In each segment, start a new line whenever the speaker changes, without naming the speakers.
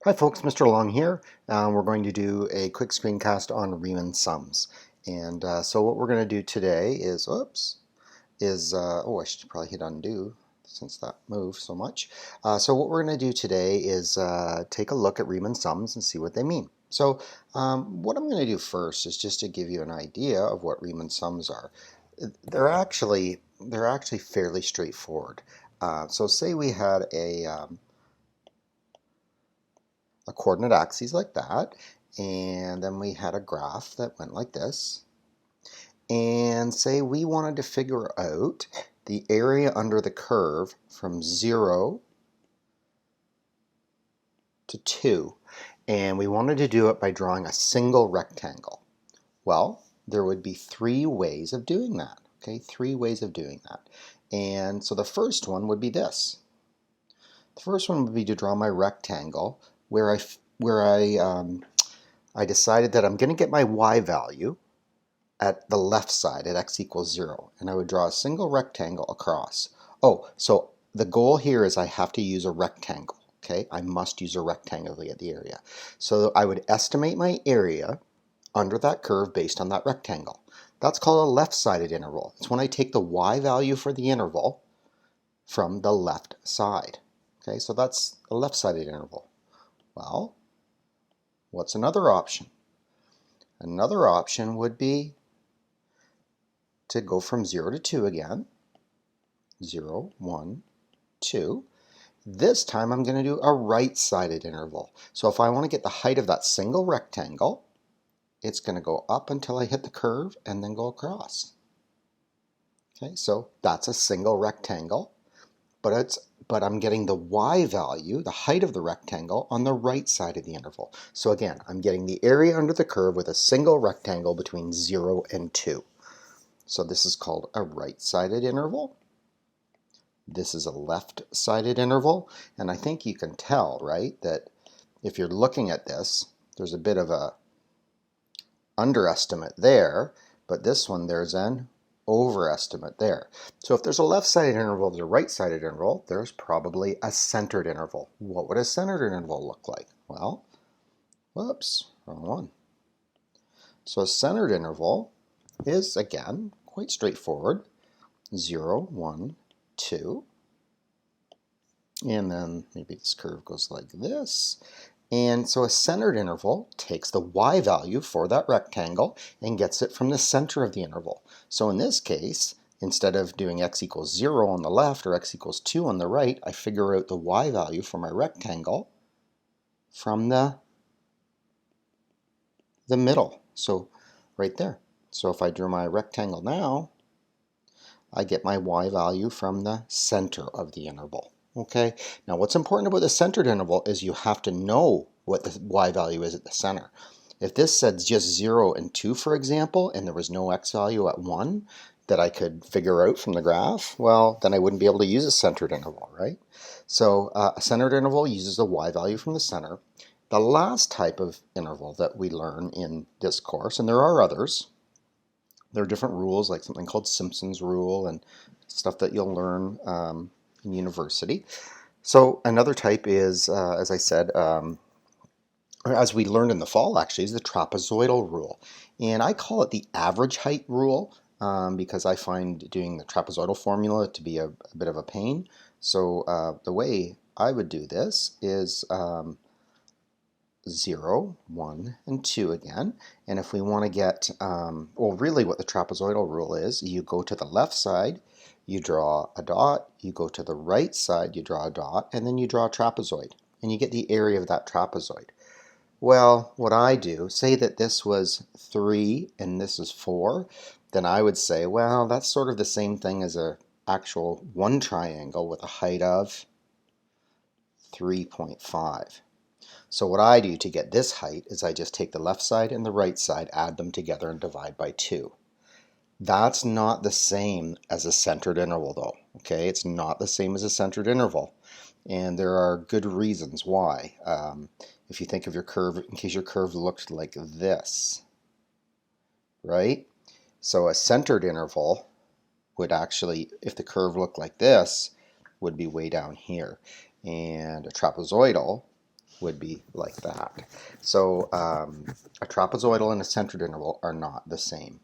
Hi folks, Mr. Long here. We're going to do a quick screencast on Riemann sums. And so what we're going to do today is, I should probably hit undo since that moved so much. So what we're going to do today is take a look at Riemann sums and see what they mean. So what I'm going to do first is just to give you an idea of what Riemann sums are. They're actually fairly straightforward. So say we had a coordinate axis like that, and then we had a graph that went like this, and say we wanted to figure out the area under the curve from 0 to 2, and we wanted to do it by drawing a single rectangle. Well, there would be three ways of doing that. Okay, three ways of doing that. And so the first one would be this. The first one would be to draw my rectangle where I decided that I'm going to get my y value at the left side at x equals 0, and I would draw a single rectangle across. Oh, so the goal here is I have to use a rectangle. Okay, I must use a rectangle to get the area. So I would estimate my area under that curve based on that rectangle. That's called a left-sided interval. It's when I take the y value for the interval from the left side. Okay, so that's a left-sided interval. Well, what's another option? Another option would be to go from 0 to 2 again. 0, 1, 2. This time I'm going to do a right-sided interval. So if I want to get the height of that single rectangle, it's going to go up until I hit the curve and then go across. Okay, so that's a single rectangle, but I'm getting the y value, the height of the rectangle, on the right side of the interval. So again, I'm getting the area under the curve with a single rectangle between 0 and 2. So this is called a right-sided interval. This is a left-sided interval. And I think you can tell, right, that if you're looking at this, there's a bit of a underestimate there, but this one, there's an overestimate there. So if there's a left-sided interval, there's a right-sided interval, there's probably a centered interval. What would a centered interval look like? Well, whoops, wrong one. So a centered interval is, again, quite straightforward. 0, 1, 2. And then maybe this curve goes like this. And so a centered interval takes the y value for that rectangle and gets it from the center of the interval. So in this case, instead of doing x equals 0 on the left or x equals 2 on the right, I figure out the y value for my rectangle from the middle. So right there. So if I drew my rectangle now, I get my y value from the center of the interval. Okay, now what's important about the centered interval is you have to know what the y value is at the center. If this said just 0 and 2, for example, and there was no x value at 1 that I could figure out from the graph, well, then I wouldn't be able to use a centered interval, right? So a centered interval uses the y value from the center. The last type of interval that we learn in this course, and there are others, there are different rules, like something called Simpson's rule and stuff that you'll learn in university. So another type is, as I said, or as we learned in the fall actually, is the trapezoidal rule. And I call it the average height rule because I find doing the trapezoidal formula to be a bit of a pain. So the way I would do this is 0, 1, and 2 again. And if we want to get, well, really what the trapezoidal rule is, you go to the left side, you draw a dot, you go to the right side, you draw a dot, and then you draw a trapezoid. And you get the area of that trapezoid. Well, what I do, say that this was 3 and this is 4, then I would say, well, that's sort of the same thing as an actual one triangle with a height of 3.5. So what I do to get this height is I just take the left side and the right side, add them together, and divide by 2. That's not the same as a centered interval, though. Okay, it's not the same as a centered interval. And there are good reasons why. If you think of your curve, in case your curve looked like this, right? So a centered interval would actually, if the curve looked like this, would be way down here. And a trapezoidal would be like that. So a trapezoidal and a centered interval are not the same.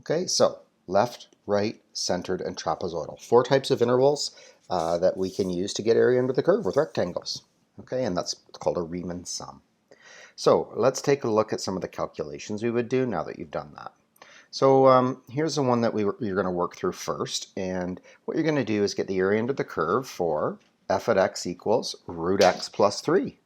Okay, so left, right, centered, and trapezoidal. 4 types of intervals that we can use to get area under the curve with rectangles. Okay, and that's called a Riemann sum. So let's take a look at some of the calculations we would do now that you've done that. So here's the one that you're going to work through first, and what you're going to do is get the area under the curve for f at x equals root x plus 3.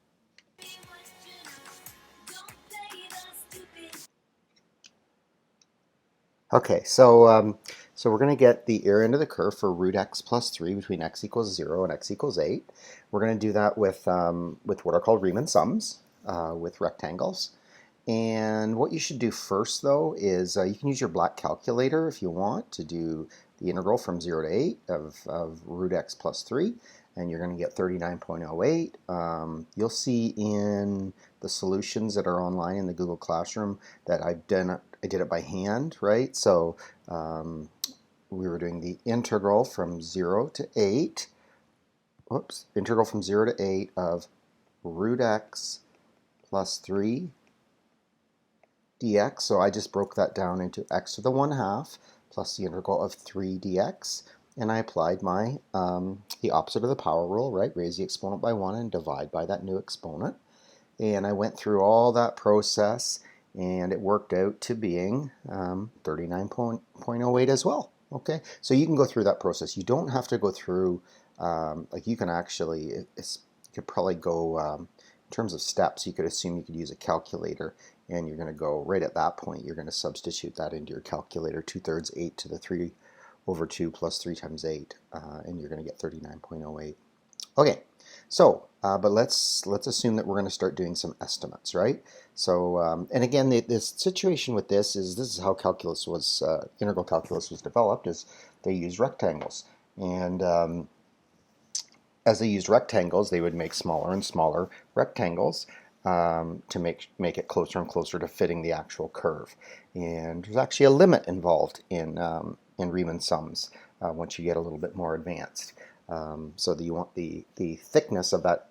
Okay, so we're going to get the area under the curve for root x plus 3 between x equals 0 and x equals 8. We're going to do that with what are called Riemann sums with rectangles. And what you should do first, though, is you can use your black calculator if you want to do the integral from 0 to 8 of root x plus 3, and you're going to get 39.08. You'll see in the solutions that are online in the Google Classroom that I did it by hand, right? So we were doing the integral from 0 to 8, integral from 0 to 8 of root x plus 3 dx, so I just broke that down into x to the 1/2 plus the integral of 3 dx, and I applied my the opposite of the power rule, right? Raise the exponent by 1 and divide by that new exponent. And I went through all that process, and it worked out to being 39.08 as well. Okay, so you can go through that process. You don't have to go through, like you can actually, you could probably go, in terms of steps, you could assume you could use a calculator, and you're going to go right at that point, you're going to substitute that into your calculator, 2/3 8 to the 3 over 2 plus 3 times 8, and you're going to get 39.08. Okay, so, but let's assume that we're going to start doing some estimates, right? So, and again, this situation with this is how calculus was, integral calculus was developed, is they used rectangles. And as they used rectangles, they would make smaller and smaller rectangles to make it closer and closer to fitting the actual curve. And there's actually a limit involved in Riemann sums once you get a little bit more advanced. So that you want the thickness of that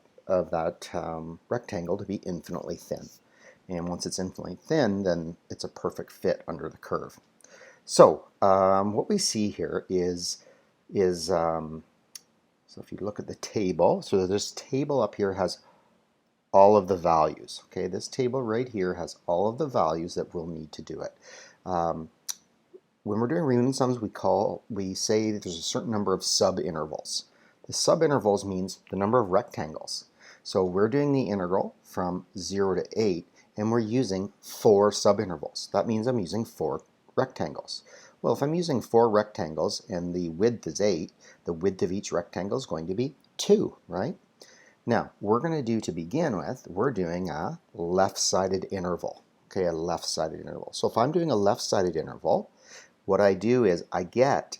rectangle to be infinitely thin. And once it's infinitely thin, then it's a perfect fit under the curve. So what we see here is so if you look at the table, so this table up here has all of the values. Okay, this table right here has all of the values that we'll need to do it. When we're doing Riemann sums, we say that there's a certain number of subintervals. The subintervals means the number of rectangles. So we're doing the integral from 0 to 8, and we're using 4 subintervals. That means I'm using 4 rectangles. Well, if I'm using 4 rectangles and the width is 8, the width of each rectangle is going to be 2, right? Now, we're going to do, to begin with, we're doing a left-sided interval. Okay, a left-sided interval. So if I'm doing a left-sided interval, what I do is I get,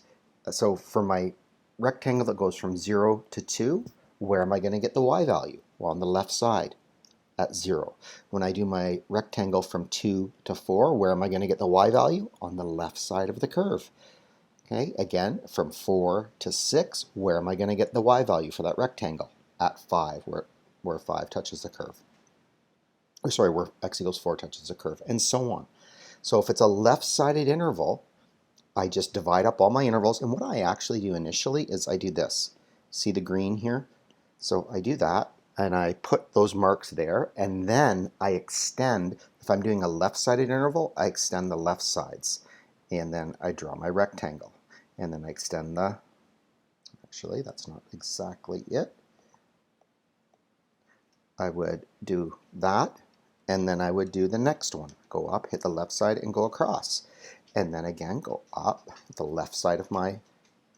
so for my rectangle that goes from 0 to 2, where am I going to get the y value? Well, on the left side at 0. When I do my rectangle from 2 to 4, where am I going to get the y value? On the left side of the curve. Okay, again, from 4 to 6, where am I going to get the y value for that rectangle? At 5, where 5 touches the curve. Or sorry, where x equals 4 touches the curve, and so on. So if it's a left-sided interval, I just divide up all my intervals, and what I actually do initially is I do this. See the green here? So I do that, and I put those marks there, and then I extend. If I'm doing a left-sided interval, I extend the left sides, and then I draw my rectangle, and then I extend the, actually that's not exactly it. I would do that, and then I would do the next one. Go up, hit the left side, and go across. And then again, go up the left side of my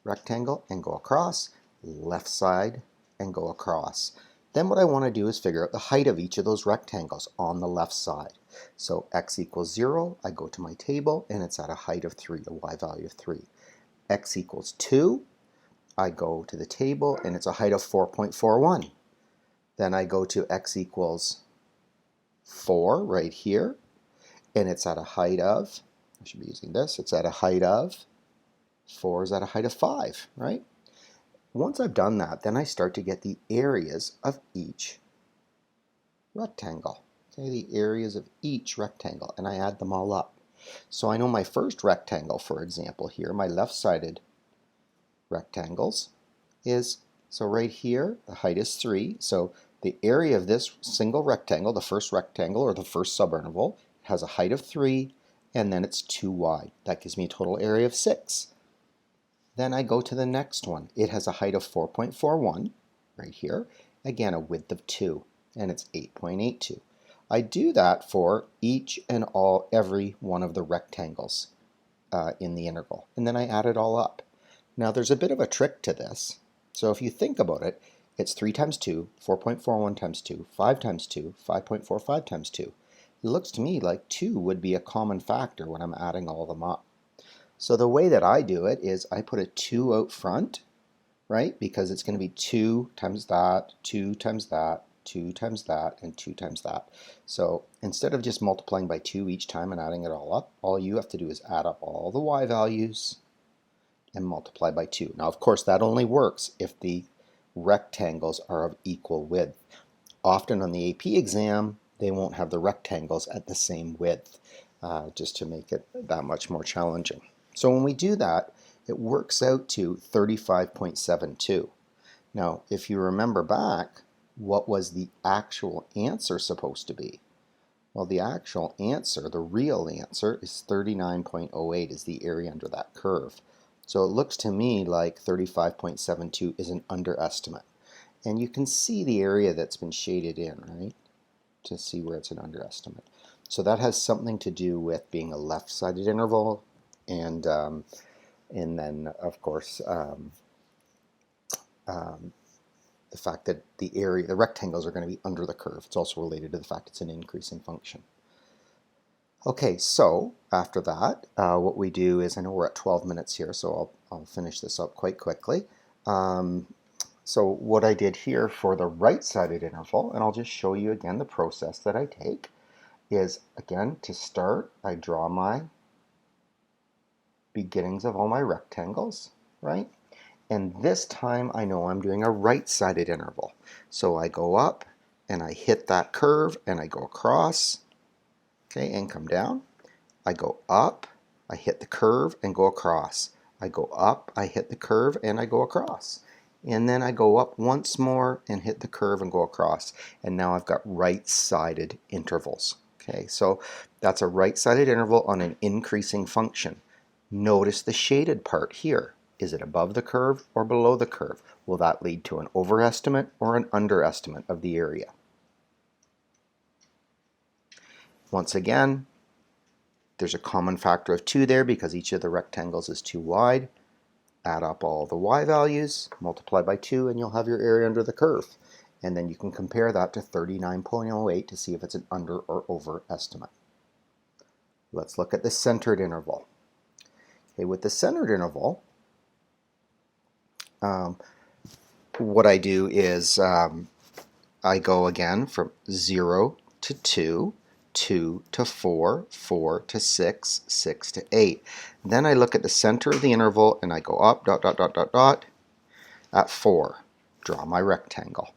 rectangle and go across, left side, and go across. Then what I want to do is figure out the height of each of those rectangles on the left side. So x equals 0, I go to my table, and it's at a height of 3, a y value of 3. X equals 2, I go to the table, and it's a height of 4.41. Then I go to x equals 4 right here, and it's at a height of, I should be using this, it's at a height of, 4 is at a height of 5, right? Once I've done that, then I start to get the areas of each rectangle. Okay, the areas of each rectangle, and I add them all up. So I know my first rectangle, for example, here, my left-sided rectangles is, so right here, the height is 3. So the area of this single rectangle, the first rectangle or the first subinterval, has a height of 3, and then it's 2 wide. That gives me a total area of 6. Then I go to the next one. It has a height of 4.41 right here. Again, a width of 2, and it's 8.82. I do that for each and every one of the rectangles in the integral, and then I add it all up. Now there's a bit of a trick to this. So if you think about it, it's 3 times 2, 4.41 times 2, 5 times 2, 5.45 times 2. It looks to me like 2 would be a common factor when I'm adding all of them up. So the way that I do it is I put a 2 out front, right? Because it's going to be 2 times that, 2 times that, 2 times that, and 2 times that. So instead of just multiplying by 2 each time and adding it all up, all you have to do is add up all the y values and multiply by 2. Now, of course, that only works if the rectangles are of equal width. Often on the AP exam, they won't have the rectangles at the same width, just to make it that much more challenging. So when we do that, it works out to 35.72. Now, if you remember back, what was the actual answer supposed to be? Well, the actual answer, the real answer, is 39.08 is the area under that curve. So it looks to me like 35.72 is an underestimate. And you can see the area that's been shaded in, right, to see where it's an underestimate. So that has something to do with being a left-sided interval, and then, of course, the fact that the rectangles are going to be under the curve. It's also related to the fact it's an increasing function. Okay, so after that, what we do is, I know we're at 12 minutes here, so I'll finish this up quite quickly. So what I did here for the right-sided interval, and I'll just show you again the process that I take, is, again, to start, I draw my beginnings of all my rectangles, right? And this time I know I'm doing a right-sided interval. So I go up and I hit that curve and I go across, okay, and come down. I go up, I hit the curve and go across. I go up, I hit the curve and I go across. And then I go up once more and hit the curve and go across. And now I've got right-sided intervals. Okay, so that's a right-sided interval on an increasing function. Notice the shaded part here. Is it above the curve or below the curve? Will that lead to an overestimate or an underestimate of the area? Once again, there's a common factor of 2 there because each of the rectangles is 2 wide. Add up all the y values, multiply by 2, and you'll have your area under the curve. And then you can compare that to 39.08 to see if it's an under or over estimate. Let's look at the centered interval. Okay, with the centered interval, what I do is I go again from 0 to 2, 2 to 4, 4 to 6, 6 to 8. Then I look at the center of the interval and I go up, dot, dot, dot, dot, dot, at 4. Draw my rectangle.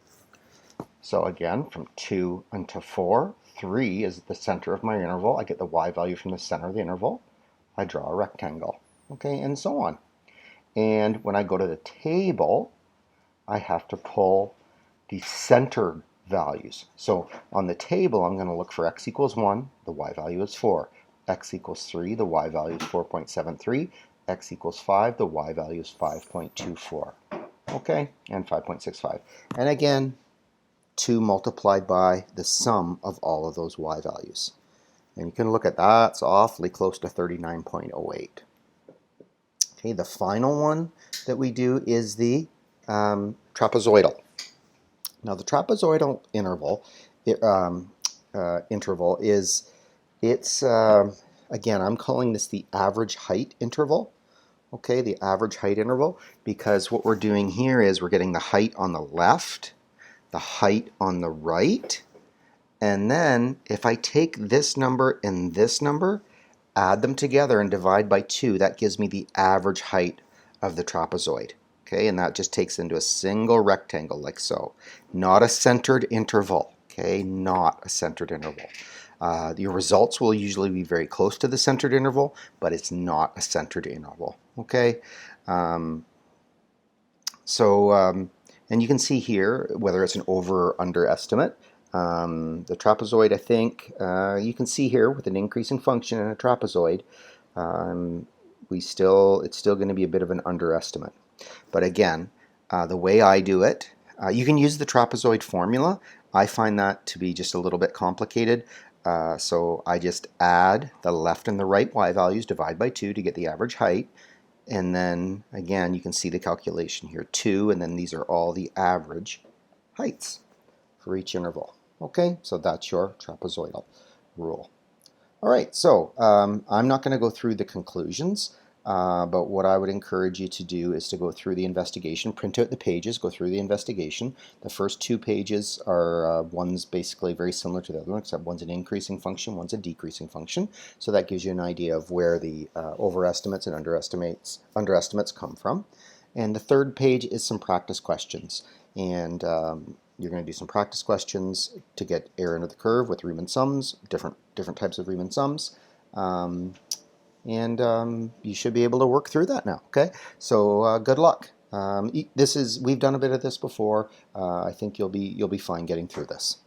So again, from 2 until 4, 3 is the center of my interval. I get the y value from the center of the interval. I draw a rectangle, okay, and so on. And when I go to the table, I have to pull the centered values. So on the table, I'm going to look for x equals 1, the y value is 4. X equals 3, the y value is 4.73. X equals 5, the y value is 5.24. Okay, and 5.65. And again, 2 multiplied by the sum of all of those y values. And you can look at that, it's awfully close to 39.08. Okay, the final one that we do is the trapezoidal. Now the trapezoidal interval is, again, I'm calling this the average height interval. Okay, the average height interval, because what we're doing here is we're getting the height on the left, the height on the right, and then if I take this number and this number, add them together and divide by 2, that gives me the average height of the trapezoid. Okay, and that just takes into a single rectangle like so. Not a centered interval. okay, not a centered interval. Your results will usually be very close to the centered interval, but it's not a centered interval, okay? And you can see here whether it's an over or under estimate. The trapezoid, I think, you can see here with an increasing function in a trapezoid, it's still going to be a bit of an underestimate. But again, the way I do it, you can use the trapezoid formula. I find that to be just a little bit complicated. So I just add the left and the right y values, divide by 2 to get the average height. And then again, you can see the calculation here, 2, and then these are all the average heights for each interval. Okay, so that's your trapezoidal rule. All right, so I'm not going to go through the conclusions, but what I would encourage you to do is to go through the investigation, print out the pages, go through the investigation. The first 2 pages are one's basically very similar to the other one, except one's an increasing function, one's a decreasing function. So that gives you an idea of where the overestimates and underestimates come from. And the 3rd page is some practice questions. And you're going to do some practice questions to get area under the curve with Riemann sums, different types of Riemann sums. You should be able to work through that now. Okay, so good luck. We've done a bit of this before. I think you'll be fine getting through this.